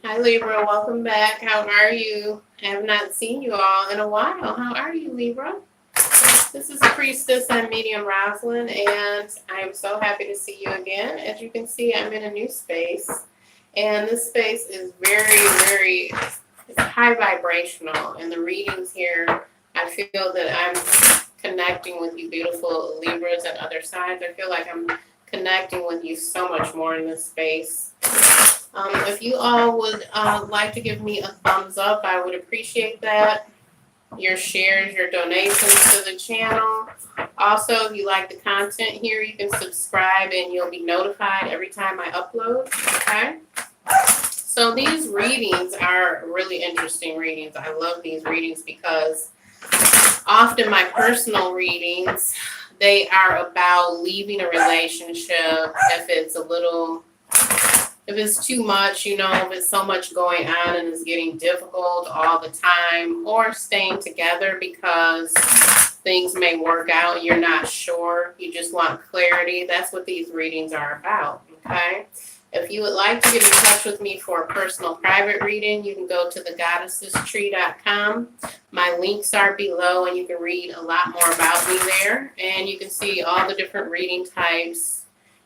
Hi Libra, welcome back. How are you? I have not seen you all in a while. How are you, Libra? This is Priestess and Medium Rosalind, and I am so happy to see you again. As you can see, I'm in a new space, and this space is very high vibrational. And the readings here, I feel that I'm connecting with you, beautiful Libras and other signs. I feel like I'm connecting with you so much more in this space. If you all would like to give me a thumbs up, I would appreciate that. Your shares, your donations to the channel. Also, if you like the content here, you can subscribe and you'll be notified every time I upload. Okay? So these readings are really interesting readings. I love these readings because often my personal readings, they are about leaving a relationship if it's too much, if it's so much going on and it's getting difficult all the time, or staying together because things may work out, you're not sure, you just want clarity. That's what these readings are about, okay? If you would like to get in touch with me for a personal private reading, you can go to thegoddessestree.com. My links are below, and you can read a lot more about me there, and you can see all the different reading types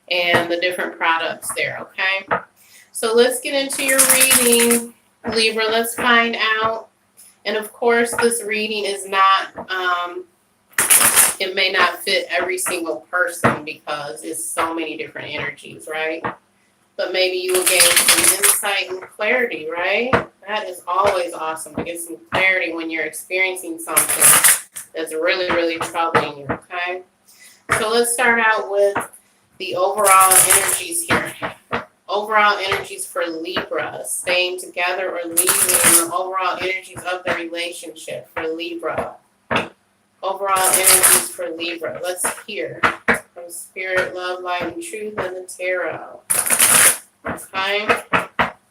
and the different products there, okay? So let's get into your reading, Libra. Let's find out. And of course, this reading is not, it may not fit every single person because it's so many different energies, right? But maybe you will gain some insight and clarity, right? That is always awesome to get some clarity when you're experiencing something that's really troubling you, okay? So let's start out with the overall energies here. Overall energies for Libra, staying together or leaving, the overall energies of the relationship for Libra. Overall energies for Libra. Let's hear from Spirit, Love, Light, and Truth, and the Tarot. Okay?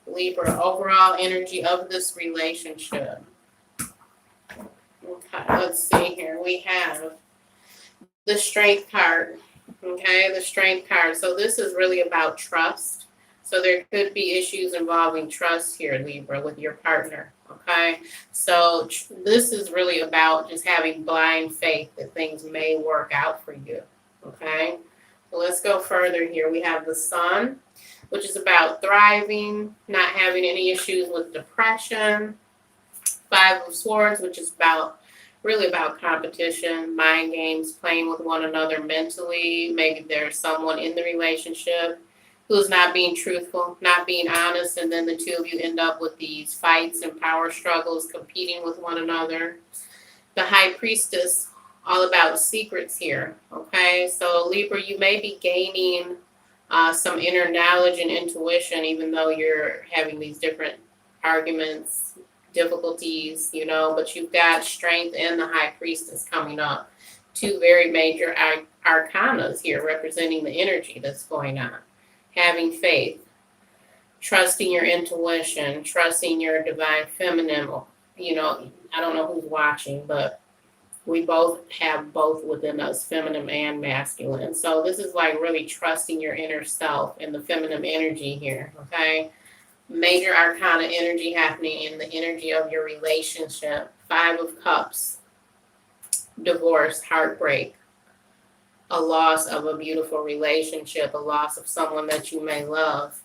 Libra, overall energy of this relationship. Okay, let's see here. We have the Strength card. Okay, the Strength card. So this is really about trust. So there could be issues involving trust here, Libra, with your partner, okay? So this is really about just having blind faith that things may work out for you, okay? So let's go further here. We have the Sun, which is about thriving, not having any issues with depression. Five of Swords, which is really about competition, mind games, playing with one another mentally. Maybe there's someone in the relationship who's not being truthful, not being honest, and then the two of you end up with these fights and power struggles, competing with one another. The High Priestess, all about secrets here, okay? So Libra, you may be gaining some inner knowledge and intuition, even though you're having these different arguments, difficulties, but you've got Strength and the High Priestess coming up. Two very major arcanas here representing the energy that's going on. Having faith, trusting your intuition, trusting your divine feminine. I don't know who's watching, but we both have both within us, feminine and masculine. So this is like really trusting your inner self and the feminine energy here, okay? Major arcana energy happening in the energy of your relationship. Five of Cups, divorce, heartbreak. A loss of a beautiful relationship, a loss of someone that you may love.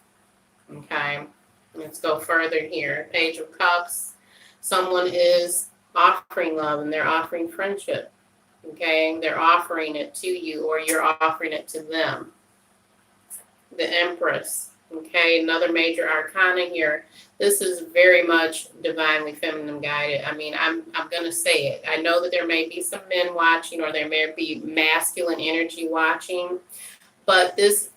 Okay, let's go further here. Page of Cups, someone is offering love and they're offering friendship. Okay, they're offering it to you or you're offering it to them. The Empress. Okay, another major arcana here. This is very much divinely feminine guided. I mean, I'm going to say it. I know that there may be some men watching or there may be masculine energy watching, but this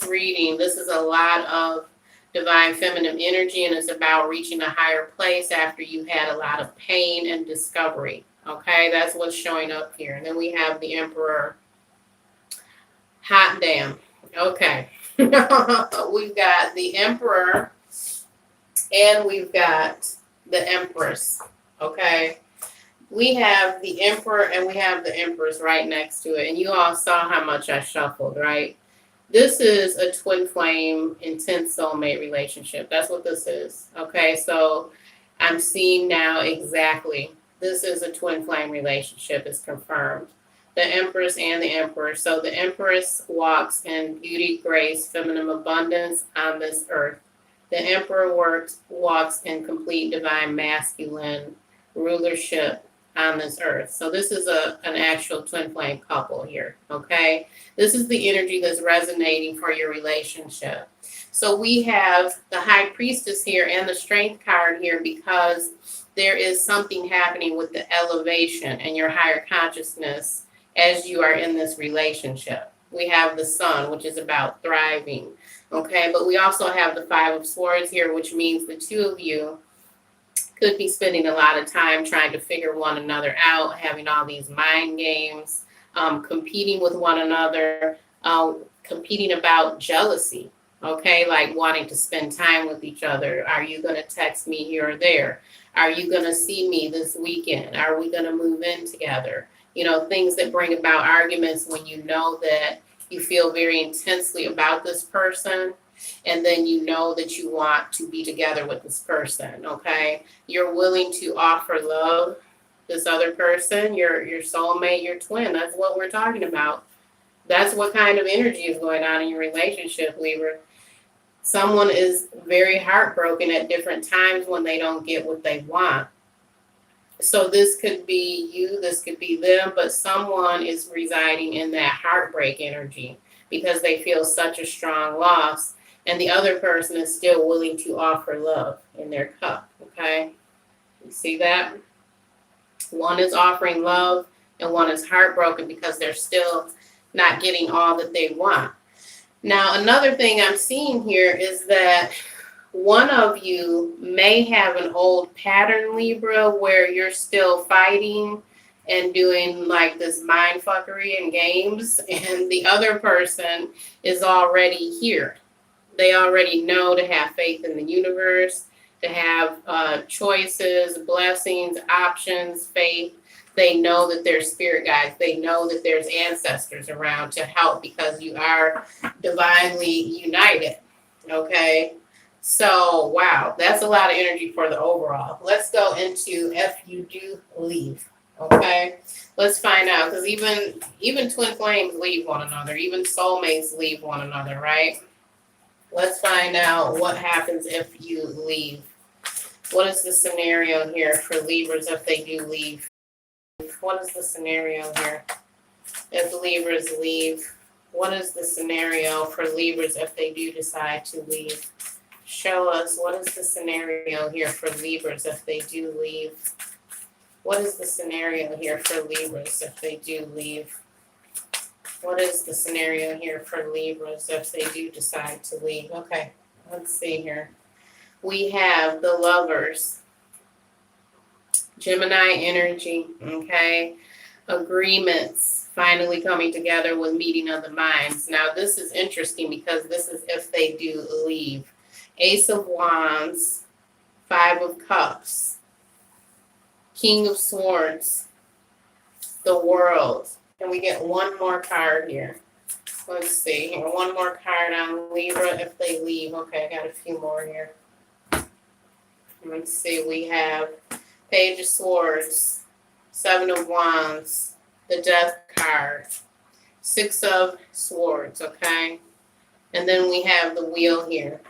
reading, this is a lot of divine feminine energy, and it's about reaching a higher place after you had a lot of pain and discovery. Okay, that's what's showing up here. And then we have the Emperor. Hot damn. Okay. We've got the Emperor and we've got the Empress, okay? We have the Emperor and we have the Empress right next to it. And you all saw how much I shuffled, right? This is a twin flame intense soulmate relationship. That's what this is. Okay, so I'm seeing now exactly. This is a twin flame relationship. It's confirmed. The Empress and the Emperor. So the Empress walks in beauty, grace, feminine abundance on this earth. The Emperor walks in complete divine masculine rulership on this earth. So this is an actual twin flame couple here, okay? This is the energy that's resonating for your relationship. So we have the High Priestess here and the Strength card here because there is something happening with the elevation and your higher consciousness as you are in this relationship. We have the Sun, which is about thriving, okay? But we also have the Five of Swords here, which means the two of you could be spending a lot of time trying to figure one another out, having all these mind games, competing with one another, competing about jealousy, okay? Like wanting to spend time with each other. Are you going to text me here or there? Are you going to see me this weekend? Are we going to move in together? You know, things that bring about arguments when you know that you feel very intensely about this person, and then you know that you want to be together with this person, okay? You're willing to offer love, this other person, your soulmate, your twin. That's what we're talking about. That's what kind of energy is going on in your relationship, Libra. Someone is very heartbroken at different times when they don't get what they want. So this could be you, this could be them, but someone is residing in that heartbreak energy because they feel such a strong loss, and the other person is still willing to offer love in their cup, okay? You see that? One is offering love and one is heartbroken because they're still not getting all that they want. Now, another thing I'm seeing here is that one of you may have an old pattern, Libra, where you're still fighting and doing like this mind fuckery and games, and the other person is already here. They already know to have faith in the universe, to have choices, blessings, options, faith. They know that there's spirit guides. They know that there's ancestors around to help because you are divinely united, okay? So, wow, that's a lot of energy for the overall. Let's go into if you do leave, okay? Let's find out, because even twin flames leave one another. Even soulmates leave one another, right? Let's find out what happens if you leave. What is the scenario here for Libras if they do leave? What is the scenario here if Libras leave? What is the scenario for Libras if they do decide to leave? Show us, what is the scenario here for Libras if they do leave? What is the scenario here for Libras if they do leave? What is the scenario here for Libras if they do decide to leave? Okay, let's see here. We have the Lovers, Gemini energy, okay? Agreements finally coming together with meeting of the minds. Now, this is interesting because this is if they do leave. Ace of Wands, Five of Cups, King of Swords, the World. Can we get one more card here? Let's see here. One more card on Libra if they leave. Okay, I got a few more here. Let's see. We have Page of Swords, Seven of Wands, the Death card, Six of Swords, okay? And then we have the Wheel here.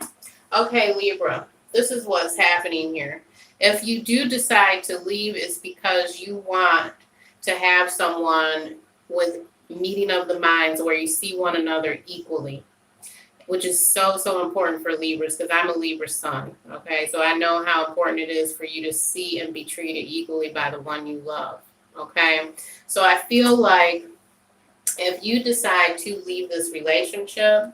Okay, Libra, this is what's happening here. If you do decide to leave, it's because you want to have someone with meeting of the minds where you see one another equally, which is so important for Libras because I'm a Libra sun, okay? So I know how important it is for you to see and be treated equally by the one you love, okay? So I feel like if you decide to leave this relationship,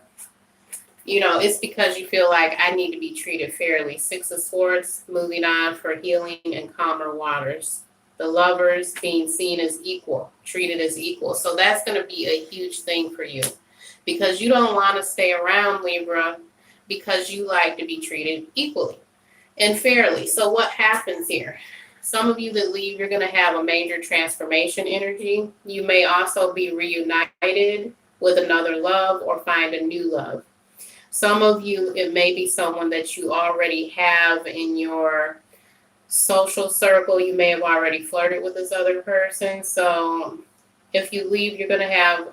you know, it's because you feel like I need to be treated fairly. Six of Swords, moving on for healing and calmer waters. The Lovers being seen as equal, treated as equal. So that's going to be a huge thing for you because you don't want to stay around, Libra, because you like to be treated equally and fairly. So what happens here? Some of you that leave, you're going to have a major transformation energy. You may also be reunited with another love or find a new love. Some of you, it may be someone that you already have in your social circle. You may have already flirted with this other person. So if you leave, you're going to have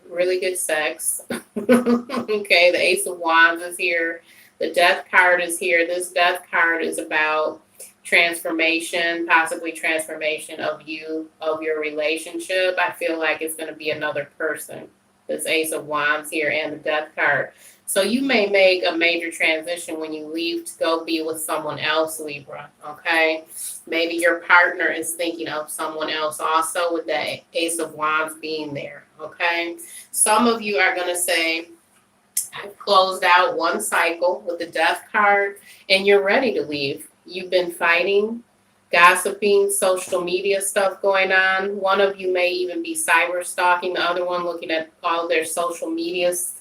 really good sex. Okay, the Ace of Wands is here. The Death card is here. This Death card is about transformation, possibly transformation of you, of your relationship. I feel like it's going to be another person. This Ace of Wands here and the Death card. So you may make a major transition when you leave to go be with someone else, Libra, okay? Maybe your partner is thinking of someone else also with that Ace of Wands being there, okay? Some of you are going to say, I've closed out one cycle with the Death card and you're ready to leave. You've been fighting, gossiping, social media stuff going on. One of you may even be cyber stalking, the other one looking at all their social medias,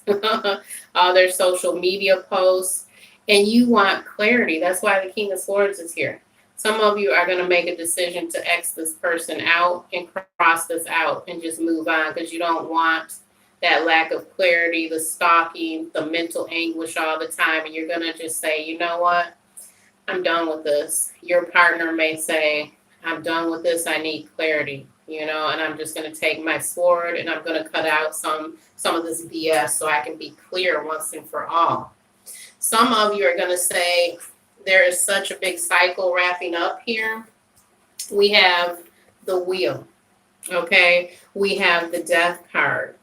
all their social media posts, and you want clarity. That's why the King of Swords is here. Some of you are going to make a decision to X this person out and cross this out and just move on because you don't want that lack of clarity, the stalking, the mental anguish all the time, and you're going to just say, you know what? I'm done with this. Your partner may say, I'm done with this. I need clarity, and I'm just going to take my sword and I'm going to cut out some of this BS so I can be clear once and for all. Some of you are going to say, there is such a big cycle wrapping up here. We have the Wheel, okay? We have the Death card.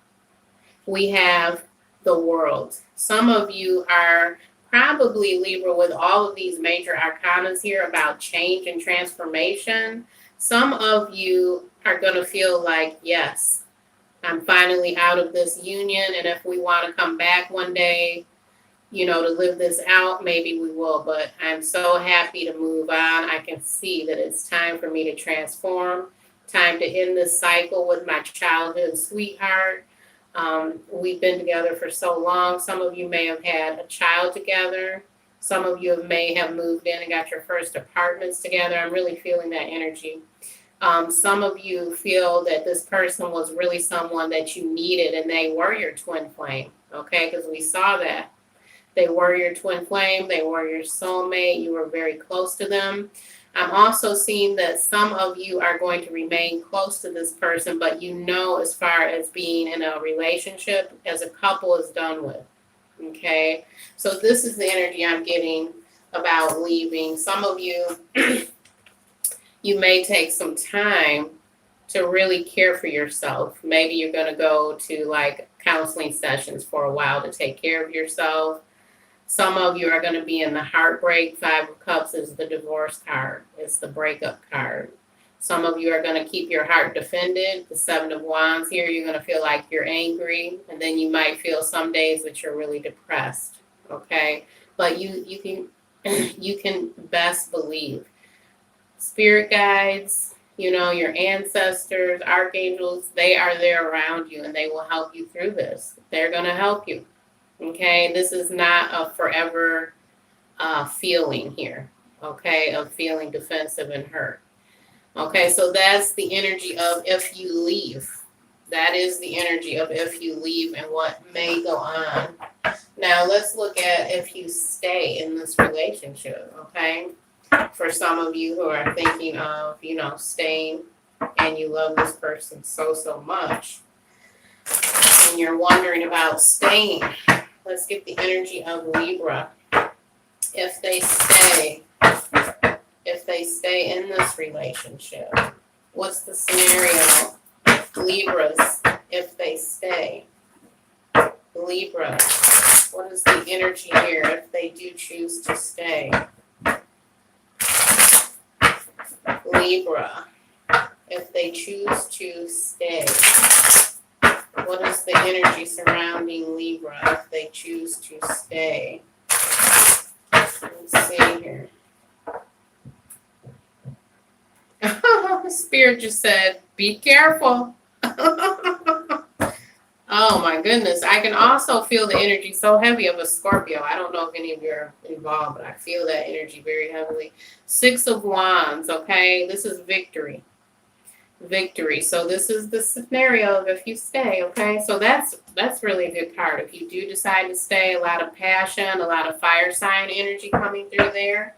We have the World. Some of you are probably, Libra, with all of these major arcanas here about change and transformation. Some of you are going to feel like, yes, I'm finally out of this union. And if we want to come back one day, to live this out, maybe we will. But I'm so happy to move on. I can see that it's time for me to transform, time to end this cycle with my childhood sweetheart. We've been together for so long. Some of you may have had a child together. Some of you may have moved in and got your first apartments together. I'm really feeling that energy. Some of you feel that this person was really someone that you needed and they were your twin flame, okay? Because we saw that. They were your twin flame. They were your soulmate. You were very close to them. I'm also seeing that some of you are going to remain close to this person, but as far as being in a relationship as a couple is done with, okay? So this is the energy I'm getting about leaving. Some of you, you may take some time to really care for yourself. Maybe you're going to go to like counseling sessions for a while to take care of yourself. Some of you are going to be in the heartbreak. 5 of Cups is the divorce card. It's the breakup card. Some of you are going to keep your heart defended. The 7 of Wands here, you're going to feel like you're angry. And then you might feel some days that you're really depressed. Okay? But you can best believe. Spirit guides, your ancestors, archangels, they are there around you and they will help you through this. They're going to help you. Okay, this is not a forever feeling here, okay, of feeling defensive and hurt. Okay, so that's the energy of if you leave. That is the energy of if you leave and what may go on. Now, let's look at if you stay in this relationship, okay? For some of you who are thinking of, staying and you love this person so much, and you're wondering about staying. Let's get the energy of Libra. If they stay in this relationship, what's the scenario? Libras, if they stay. Libra, what is the energy here if they do choose to stay? Libra, if they choose to stay. What is the energy surrounding Libra if they choose to stay? Let's see here. Spirit just said, be careful. Oh my goodness. I can also feel the energy so heavy of a Scorpio. I don't know if any of you are involved, but I feel that energy very heavily. 6 of Wands, okay? This is victory. victory. So this is the scenario of if you stay, okay? So that's really a good card. If you do decide to stay, a lot of passion, a lot of fire sign energy coming through there.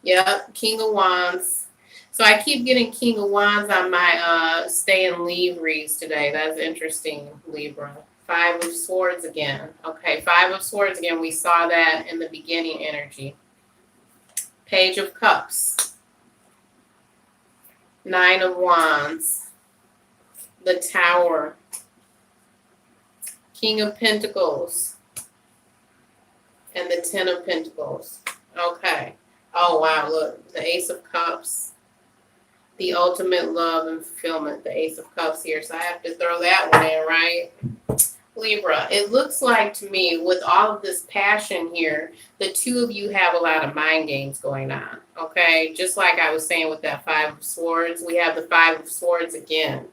Yep, King of Wands. So I keep getting King of Wands on my stay and leave reads today. That's interesting, Libra. Five of Swords again. Okay, Five of Swords again. We saw that in the beginning energy. Page of Cups. Nine of Wands. The Tower. King of Pentacles. And the Ten of Pentacles. Okay. Oh, wow, look. The Ace of Cups. The ultimate love and fulfillment. The Ace of Cups here. So I have to throw that one in, right? Libra, it looks like to me with all of this passion here, the two of you have a lot of mind games going on, okay? Just like I was saying with that Five of Swords, we have the Five of Swords again.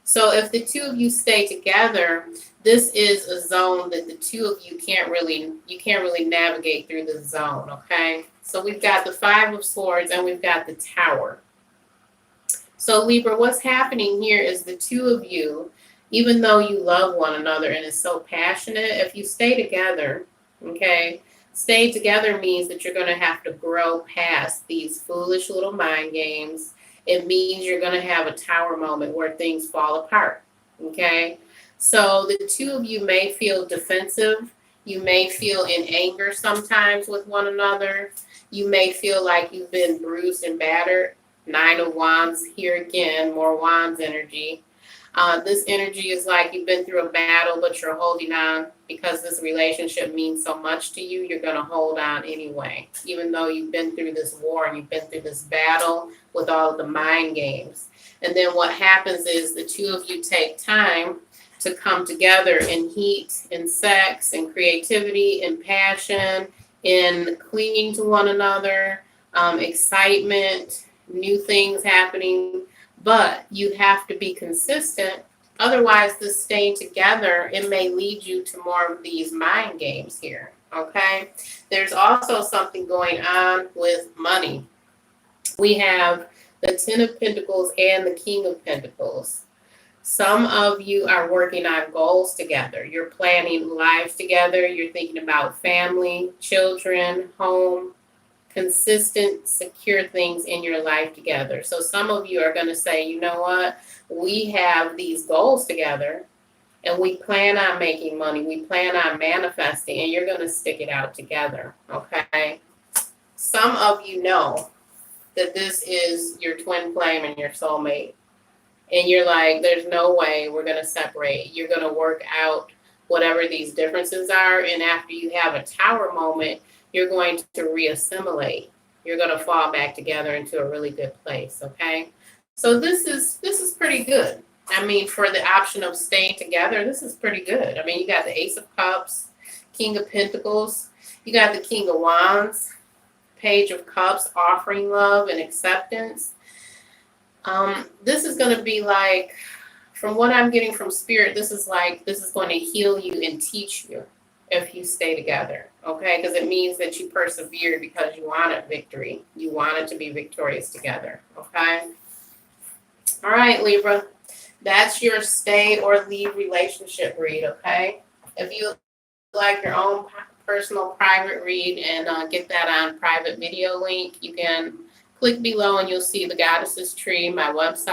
So if the two of you stay together, this is a zone that the two of you can't really navigate through the zone, okay? So we've got the Five of Swords and we've got the Tower. So Libra, what's happening here is the two of you, even though you love one another and is so passionate, if you stay together, okay, stay together means that you're going to have to grow past these foolish little mind games. It means you're going to have a tower moment where things fall apart, okay? So the two of you may feel defensive. You may feel in anger sometimes with one another. You may feel like you've been bruised and battered. Nine of Wands here again, more Wands energy. This energy is like you've been through a battle, but you're holding on because this relationship means so much to you. You're going to hold on anyway, even though you've been through this war and you've been through this battle with all of the mind games. And then what happens is the two of you take time to come together in heat, in sex, in creativity, in passion, in clinging to one another, excitement, new things happening. But you have to be consistent. Otherwise, this staying together, it may lead you to more of these mind games here, okay? There's also something going on with money. We have the Ten of Pentacles and the King of Pentacles. Some of you are working on goals together. You're planning lives together. You're thinking about family, children, home, consistent, secure things in your life together. So some of you are going to say, you know what? We have these goals together and we plan on making money. We plan on manifesting and you're going to stick it out together. Okay. Some of you know that this is your twin flame and your soulmate. And you're like, there's no way we're going to separate. You're going to work out whatever these differences are. And after you have a tower moment, you're going to reassimilate. You're going to fall back together into a really good place, okay? So this is pretty good. I mean, for the option of staying together, this is pretty good. I mean, you got the Ace of Cups, King of Pentacles, you got the King of Wands, Page of Cups, offering love and acceptance. This is going to be like, from what I'm getting from Spirit, this is going to heal you and teach you if you stay together, okay? Because it means that you persevered because you wanted victory. You wanted to be victorious together, okay? All right, Libra, that's your stay or leave relationship read, okay? If you like your own personal private read and get that on private video link, you can click below and you'll see the Goddesses Tree, my website.